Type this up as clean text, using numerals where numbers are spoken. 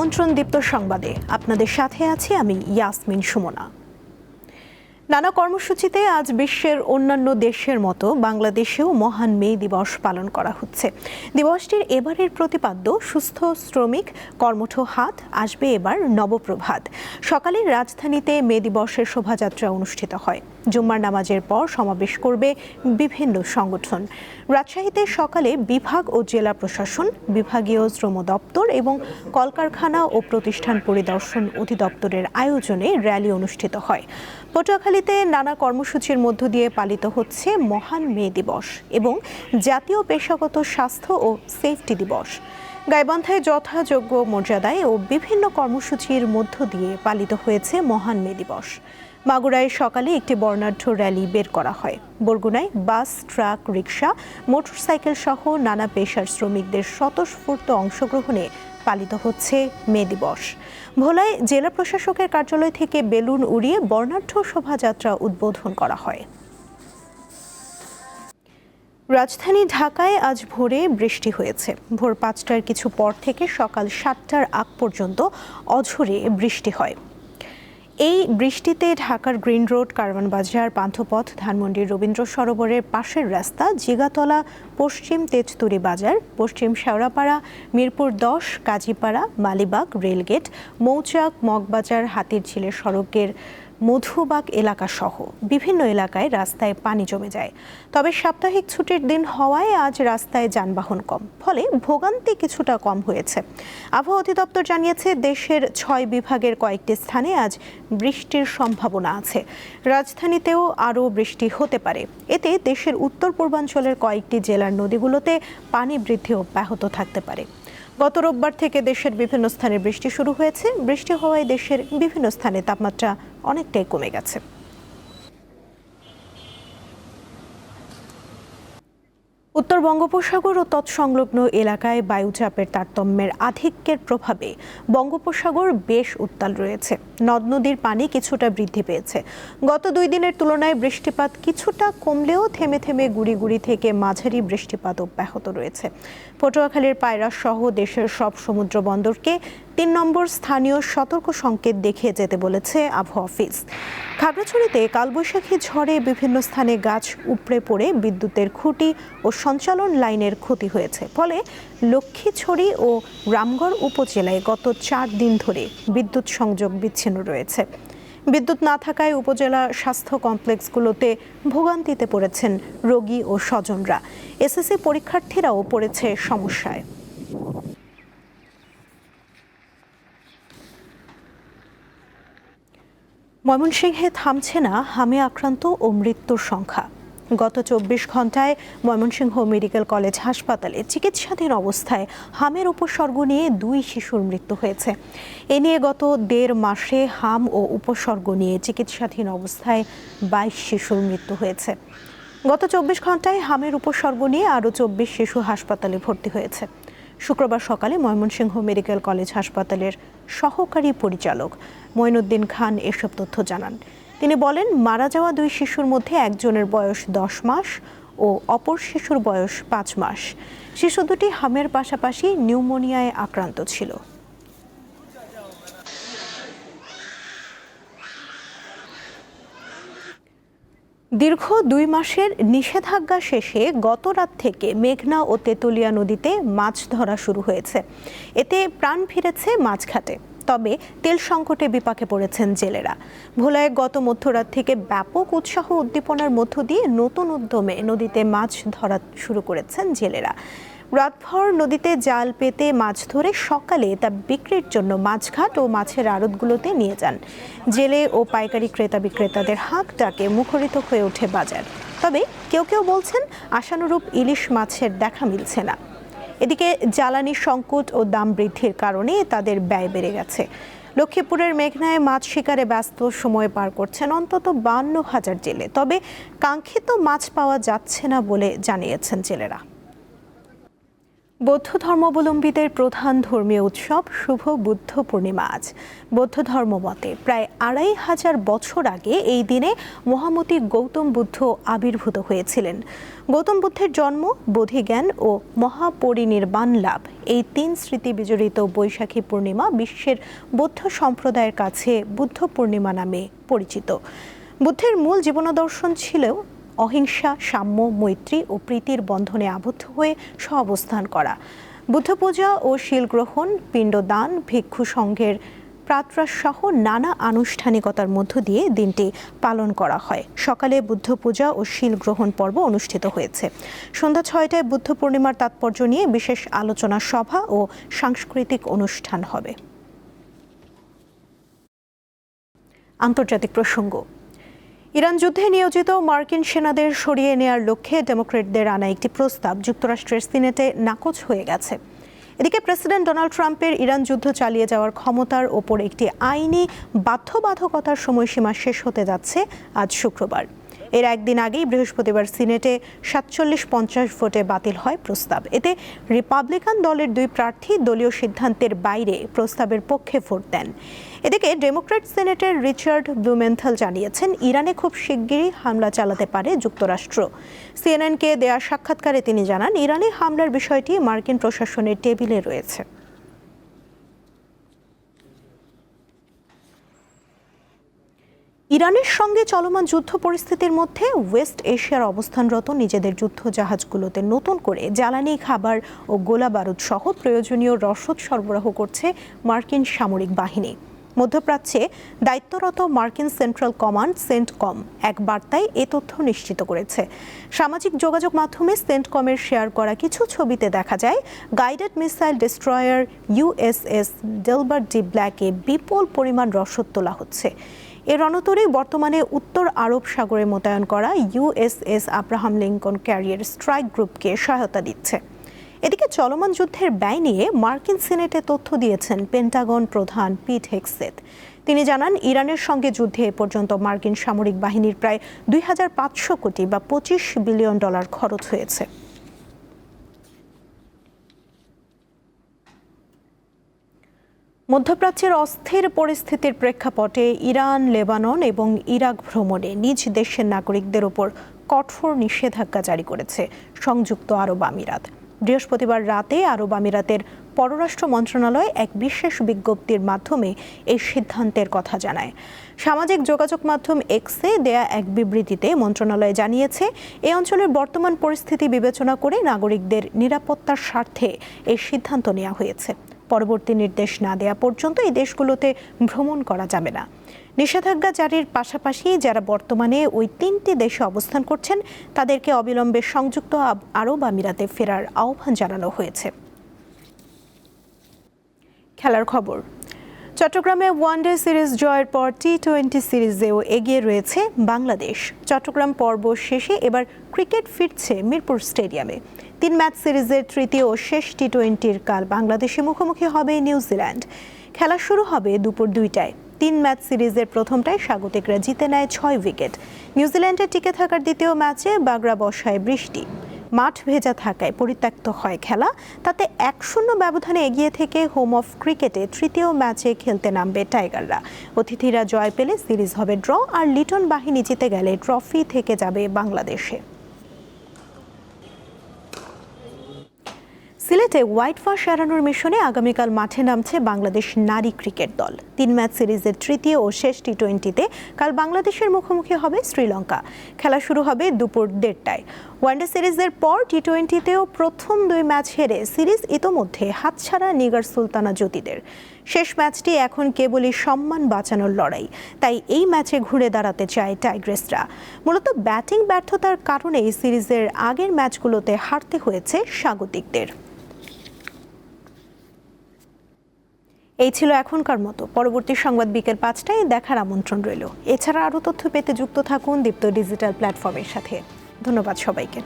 আমন্ত্রণ দীপ্ত সংবাদে আপনাদের সাথে আছি আমি ইয়াসমিন সুমনা। নানা কর্মসূচিতে আজ বিশ্বের অন্যান্য দেশের মতো বাংলাদেশেও মহান মে দিবস পালন করা হচ্ছে। দিবসটির এবারের প্রতিপাদ্য সুস্থ শ্রমিক কর্মঠ হাত, আসবে এবার নবপ্রভাত। সকালে রাজধানীতে মে দিবসের শোভাযাত্রা অনুষ্ঠিত হয়। জুম্মার নামাজের পর সমাবেশ করবে বিভিন্ন সংগঠন। রাজশাহীতে সকালে বিভাগ ও জেলা প্রশাসন, বিভাগীয় শ্রম দপ্তর এবং কলকারখানা ও প্রতিষ্ঠান পরিদর্শন অধিদপ্তরের আয়োজনে র্যালি অনুষ্ঠিত হয়। পটুয়াখালীতে নানা কর্মসূচির মধ্য দিয়ে পালিত হচ্ছে মহান মে দিবস এবং জাতীয় পেশাগত স্বাস্থ্য ও সেফটি দিবস। গাইবান্ধায় যথাযোগ্য মর্যাদায় ও বিভিন্ন কর্মসূচির মধ্য দিয়ে পালিত হয়েছে মহান মে দিবস। মাগুরায় সকালে একটি বর্ণাঢ্য র্যালি বের করা হয়। বরগুনায় বাস, ট্রাক, রিকশা, মোটরসাইকেল সহ নানা পেশার শ্রমিকদের স্বতঃস্ফূর্ত অংশগ্রহণে পালিত হচ্ছে মে দিবস। ভোলায় জেলা প্রশাসকের কার্যালয় থেকে বেলুন উড়িয়ে বর্ণাঢ্য শোভাযাত্রা উদ্বোধন করা হয়। রাজধানী ঢাকায় আজ ভোরে বৃষ্টি হয়েছে। ভোর 5টার কিছু পর থেকে সকাল 7টার আগ পর্যন্ত অঝোরে বৃষ্টি হয়। এই বৃষ্টিতে ঢাকার গ্রিন রোড, কারওয়ান বাজার, পান্থপথ, ধানমন্ডির রবীন্দ্র সরোবরের পাশের রাস্তা, জিগাতলা, পশ্চিম তেজতুরি বাজার, পশ্চিম শেওড়াপাড়া, মিরপুর 10, কাজীপাড়া, মালিবাগ, রেলগেট, মৌচাক, মগবাজার, হাতিরঝিলের সড়কের মধুবাগ এলাকা সহ বিভিন্ন এলাকায় রাস্তায় পানি জমে যায়। তবে সাপ্তাহিক ছুটির দিন হওয়ায় আজ রাস্তায় যানবাহন কম, ফলে ভোগান্তি কিছুটা কম হয়েছে। আবহাওয়া অধিদপ্তর জানিয়েছে, দেশের 6 বিভাগের কয়েকটি স্থানে আজ বৃষ্টির সম্ভাবনা আছে। রাজধানীতেও আরও বৃষ্টি হতে পারে। এতে দেশের উত্তর পূর্বাঞ্চলের কয়েকটি জেলার নদীগুলোতে পানি বৃদ্ধি অব্যাহত থাকতে পারে। গত রোববার থেকে দেশের বিভিন্ন স্থানে বৃষ্টি শুরু হয়েছে। বৃষ্টি হওয়ায় দেশের বিভিন্ন স্থানে তাপমাত্রা অনেকটাই কমে গেছে। উত্তর বঙ্গোপসাগর ও তৎসংলগ্ন এলাকায় বায়ুচাপের তারতম্যের আধিক্যের প্রভাবে বঙ্গোপসাগর বেশ উত্তাল রয়েছে। নদ নদীর পানি কিছুটা বৃদ্ধি পেয়েছে। গত 2 দিনের তুলনায় বৃষ্টিপাত কিছুটা কমলেও থেমে থেমে গুড়ি গুড়ি থেকে মাঝারি বৃষ্টিপাত অব্যাহত রয়েছে। পটুয়াখালীর পায়রা সহ দেশের সব সমুদ্র বন্দরকে 3 নম্বর স্থানীয় সতর্ক সংকেত দেখিয়ে যেতে বলেছে আবহাওয়া অফিস। খাগড়াছড়িতে কালবৈশাখী ঝড়ে বিভিন্ন স্থানে গাছ উপড়ে পড়ে বিদ্যুতের খুঁটি ও সঞ্চালন লাইনের ক্ষতি হয়েছে। ফলে লক্ষ্মীছড়ি ও রামগড় উপজেলায় গত 4 দিন ধরে বিদ্যুৎ সংযোগ বিচ্ছিন্ন রয়েছে। বিদ্যুৎ না থাকায় উপজেলা স্বাস্থ্য কমপ্লেক্সগুলোতে ভোগান্তিতে পড়েছেন রোগী ও স্বজনরা। এসএসসি পরীক্ষার্থীরাও পড়েছে সমস্যায়। ময়মনসিংহে থামছে না হামে আক্রান্ত ও মৃত্যুর সংখ্যা। গত 24 ঘন্টায় ময়মনসিংহ মেডিকেল কলেজ হাসপাতালে চিকিৎসাধীন অবস্থায় হামের উপসর্গ নিয়ে 2 শিশুর মৃত্যু হয়েছে। এ নিয়ে গত 1.5 মাসে হাম ও উপসর্গ নিয়ে চিকিৎসাধীন অবস্থায় 22 শিশুর মৃত্যু হয়েছে। গত 24 ঘন্টায় হামের উপসর্গ নিয়ে আরও 24 শিশু হাসপাতালে ভর্তি হয়েছে। শুক্রবার সকালে ময়মনসিংহ মেডিকেল কলেজ হাসপাতালের সহকারী পরিচালক মঈনুদ্দিন খান এসব তথ্য জানান। তিনি বলেন, মারা যাওয়া 2 শিশুর মধ্যে একজনের বয়স 10 মাস ও অপর শিশুর বয়স 5 মাস। শিশু দুটি হামের পাশাপাশি নিউমোনিয়ায় আক্রান্ত ছিল। দীর্ঘ 2 মাসের নিষেধাজ্ঞা শেষে গত রাত থেকে মেঘনা ও তেতুলিয়া নদীতে মাছ ধরা শুরু হয়েছে। এতে প্রাণ ফিরেছে মাছঘাটে। তবে তেল সংকটে বিপাকে পড়েছেন জেলেরা। ভোলায় গত মধ্যরাত থেকে ব্যাপক উৎসাহ উদ্দীপনার মধ্য দিয়ে নতুন উদ্যমে নদীতে মাছ ধরা শুরু করেছেন জেলেরা। রাতভর নদীতে জাল পেতে মাছ ধরে সকালে তা বিক্রির জন্য মাছঘাট ও মাছের আড়তগুলোতে নিয়ে যান। জেলে ও পাইকারি ক্রেতা বিক্রেতাদের হাঁক ডাকে মুখরিত হয়ে ওঠে বাজার। তবে কেউ কেউ বলছেন, আশানুরূপ ইলিশ মাছের দেখা মিলছে না। এদিকে জ্বালানি সংকট ও দাম বৃদ্ধির কারণে তাদের ব্যয় বেড়ে গেছে। লক্ষ্মীপুরের মেঘনায় মাছ শিকারে ব্যস্ত সময় পার করছেন অন্তত 52,000 জেলে। তবে কাঙ্ক্ষিত মাছ পাওয়া যাচ্ছে না বলে জানিয়েছেন জেলেরা। বৌদ্ধ ধর্মাবলম্বীদের প্রধান ধর্মীয় উৎসব শুভ বুদ্ধ পূর্ণিমা আজ। বৌদ্ধ ধর্ম মতে প্রায় ২৫০০ বছর আগে এই দিনে মহামতি গৌতম বুদ্ধ আবির্ভূত হয়েছিলেন। গৌতম বুদ্ধের জন্ম, বোধিজ্ঞান ও মহাপরিনির্বাণ লাভ, এই ৩ স্মৃতি বিজড়িত বৈশাখী পূর্ণিমা বিশ্বের বৌদ্ধ সম্প্রদায়ের কাছে বুদ্ধ পূর্ণিমা নামে পরিচিত। বুদ্ধের মূল জীবনাদর্শন ছিল অহিংসা, সাম্য, মৈত্রী ও প্রীতির বন্ধনে আবদ্ধ হয়ে সহাবস্থান করা। বুদ্ধ পূজা ও শীল গ্রহণ, পিণ্ডদান, ভিক্ষু সংঘের প্রাতরাশ সহ নানা আনুষ্ঠানিকতার মধ্য দিয়ে দিনটি পালন করা হয়। সকালে বুদ্ধ পূজা ও শীল গ্রহণ পর্ব অনুষ্ঠিত হয়েছে। সন্ধ্যা ৬টায় বুদ্ধ পূর্ণিমার তাৎপর্য নিয়ে বিশেষ আলোচনা সভা ও সাংস্কৃতিক অনুষ্ঠান হবে। আন্তর্জাতিক প্রসঙ্গ। ইরান যুদ্ধে নিয়োজিত মার্কিন সেনাদের সরিয়ে নেয়ার লক্ষ্যে ডেমোক্র্যাটদের আনা একটি প্রস্তাব যুক্তরাষ্ট্রের সিনেটে নাকচ হয়ে গেছে। এদিকে প্রেসিডেন্ট ডোনাল্ড ট্রাম্পের ইরান যুদ্ধ চালিয়ে যাওয়ার ক্ষমতার ওপর একটি আইনি বাধ্যবাধকতার সময়সীমা শেষ হতে যাচ্ছে আজ শুক্রবার। এর একদিন আগেই বৃহস্পতিবার সিনেটে ৪৭-৫০ ভোটে বাতিল হয় প্রস্তাব। এতে রিপাবলিকান দলের ২ প্রার্থী দলীয় সিদ্ধান্তের বাইরে প্রস্তাবের পক্ষে ভোট দেন। এদিকে ডেমোক্র্যাট সিনেটর রিচার্ড ব্লুমেন্থাল জানিয়েছেন, ইরানে খুব শিগগিরই হামলা চালাতে পারে যুক্তরাষ্ট্র। সিএনএনকে দেয়া সাক্ষাৎকারে তিনি জানান, ইরানে হামলার বিষয়টি মার্কিন প্রশাসনের টেবিলে রয়েছে। ইরানের সঙ্গে চলমান যুদ্ধ পরিস্থিতির মধ্যে ওয়েস্ট এশিয়ার অবস্থানরত নিজেদের যুদ্ধ জাহাজগুলোতে নতুন করে জ্বালানি, খাবার ও গোলা বারুদ সহ প্রয়োজনীয় রসদ সরবরাহ করছে মার্কিন সামরিক বাহিনী। মধ্যপ্রাচ্যে দায়িত্বরত মার্কিন সেন্ট্রাল কমান্ড সেন্টকম এক বার্তায় এ তথ্য নিশ্চিত করেছে। সামাজিক যোগাযোগ মাধ্যমে সেন্টকমের শেয়ার করা কিছু ছবিতে দেখা যায় guided missile destroyer USS Delbert D ব্ল্যাকে বিপুল পরিমাণ রসদ তোলা হচ্ছে। এর রণতরী বর্তমানে উত্তর আরব সাগরে মোতায়েন করা USS Abraham Lincoln career strike গ্রুপকে সহায়তা দিচ্ছে। এদিকে চলমান যুদ্ধের ব্যয় নিয়ে মার্কিন সিনেটে তথ্য দিয়েছেন পেন্টাগন প্রধান পিট হেগসেথ। তিনি জানান, ইরানের সঙ্গে যুদ্ধে এ পর্যন্ত মার্কিন সামরিক বাহিনীর প্রায় ২৫০০ কোটি বা $২৫ বিলিয়ন খরচ হয়েছে। মধ্যপ্রাচ্যের অস্থির পরিস্থিতির প্রেক্ষাপটে ইরান, লেবানন এবং ইরাক ভ্রমণে নিজ দেশের নাগরিকদের ওপর কঠোর নিষেধাজ্ঞা জারি করেছে সংযুক্ত আরব আমিরাত। বৃহস্পতিবার রাতে আরব আমিরাতের পররাষ্ট্র মন্ত্রণালয় এক বিশেষ বিজ্ঞপ্তির মাধ্যমে এই সিদ্ধান্তের কথা জানায়। সামাজিক যোগাযোগ মাধ্যম এক্সে দেয়া এক বিবৃতিতে মন্ত্রণালয় জানিয়েছে, এই অঞ্চলের বর্তমান পরিস্থিতি বিবেচনা করে নাগরিকদের নিরাপত্তার স্বার্থে এই সিদ্ধান্ত নেওয়া হয়েছে। পরবর্তী নির্দেশ না দেওয়া পর্যন্ত এই দেশগুলোতে ভ্রমণ করা যাবে না। নিষেধাজ্ঞা জারির পাশাপাশি যারা বর্তমানে ওই 3টি দেশে অবস্থান করছেন তাদেরকে অবিলম্বে সংযুক্ত আরব আমিরাতে ফেরার আহ্বান জানানো হয়েছে। খেলার খবর। চট্টগ্রামে ওয়ানডে সিরিজ জয়ের পর টি-20 সিরিজেও এগিয়ে রয়েছে বাংলাদেশ। চট্টগ্রাম পর্ব শেষে এবার ক্রিকেট ফিরছে মিরপুর স্টেডিয়ামে। 3 ম্যাচ সিরিজের তৃতীয় ও শেষ টি-20-র কাল বাংলাদেশে মুখোমুখি হবে নিউজিল্যান্ড। খেলা শুরু হবে দুপুর 2টায়। 3 ম্যাচ সিরিজের প্রথমটায় স্বাগতিকরা জিতে নেয় 6 উইকেট। নিউজিল্যান্ডের টিকে থাকার দ্বিতীয় ম্যাচে বাগড়া বসায় বৃষ্টি। মাঠ ভেজা থাকায় পরিত্যক্ত হয় খেলা। তাতে 1-0 ব্যবধানে এগিয়ে থেকে হোম অফ ক্রিকেটে তৃতীয় ম্যাচে খেলতে নামবে টাইগাররা। অতিথিরা জয় পেলে সিরিজ হবে ড্র, আর লিটন বাহিনী জিতে গেলে ট্রফি থেকে যাবে বাংলাদেশে। সিলেটে হোয়াইটওয়াশ এড়ানোর মিশনে আগামীকাল মাঠে নামছে বাংলাদেশ নারী ক্রিকেট দল। 3 ম্যাচ সিরিজের তৃতীয় ও শেষ টি-20-তে কাল বাংলাদেশের মুখোমুখি হবে শ্রীলঙ্কা। খেলা শুরু হবে দুপুর 1:30টায়। ওয়ানডে সিরিজের পর টি-20-তেও প্রথম 2 ম্যাচ হেরে সিরিজ ইতোমধ্যে হাতছাড়া নিগার সুলতানা জ্যোতিদের। শেষ ম্যাচটি এখন কেবলই সম্মান বাঁচানোর লড়াই, তাই এই ম্যাচে ঘুরে দাঁড়াতে চায় টাইগ্রেসরা। মূলত ব্যাটিং ব্যর্থতার কারণেই সিরিজের আগের ম্যাচগুলোতে হারতে হয়েছে স্বাগতিকদের। এই ছিল এখনকার মতো। পরবর্তী সংবাদ বিকেল 5টায় দেখার আমন্ত্রণ রইল। এছাড়া আরও তথ্য পেতে যুক্ত থাকুন দীপ্ত ডিজিটাল প্ল্যাটফর্মের সাথে। ধন্যবাদ সবাইকে।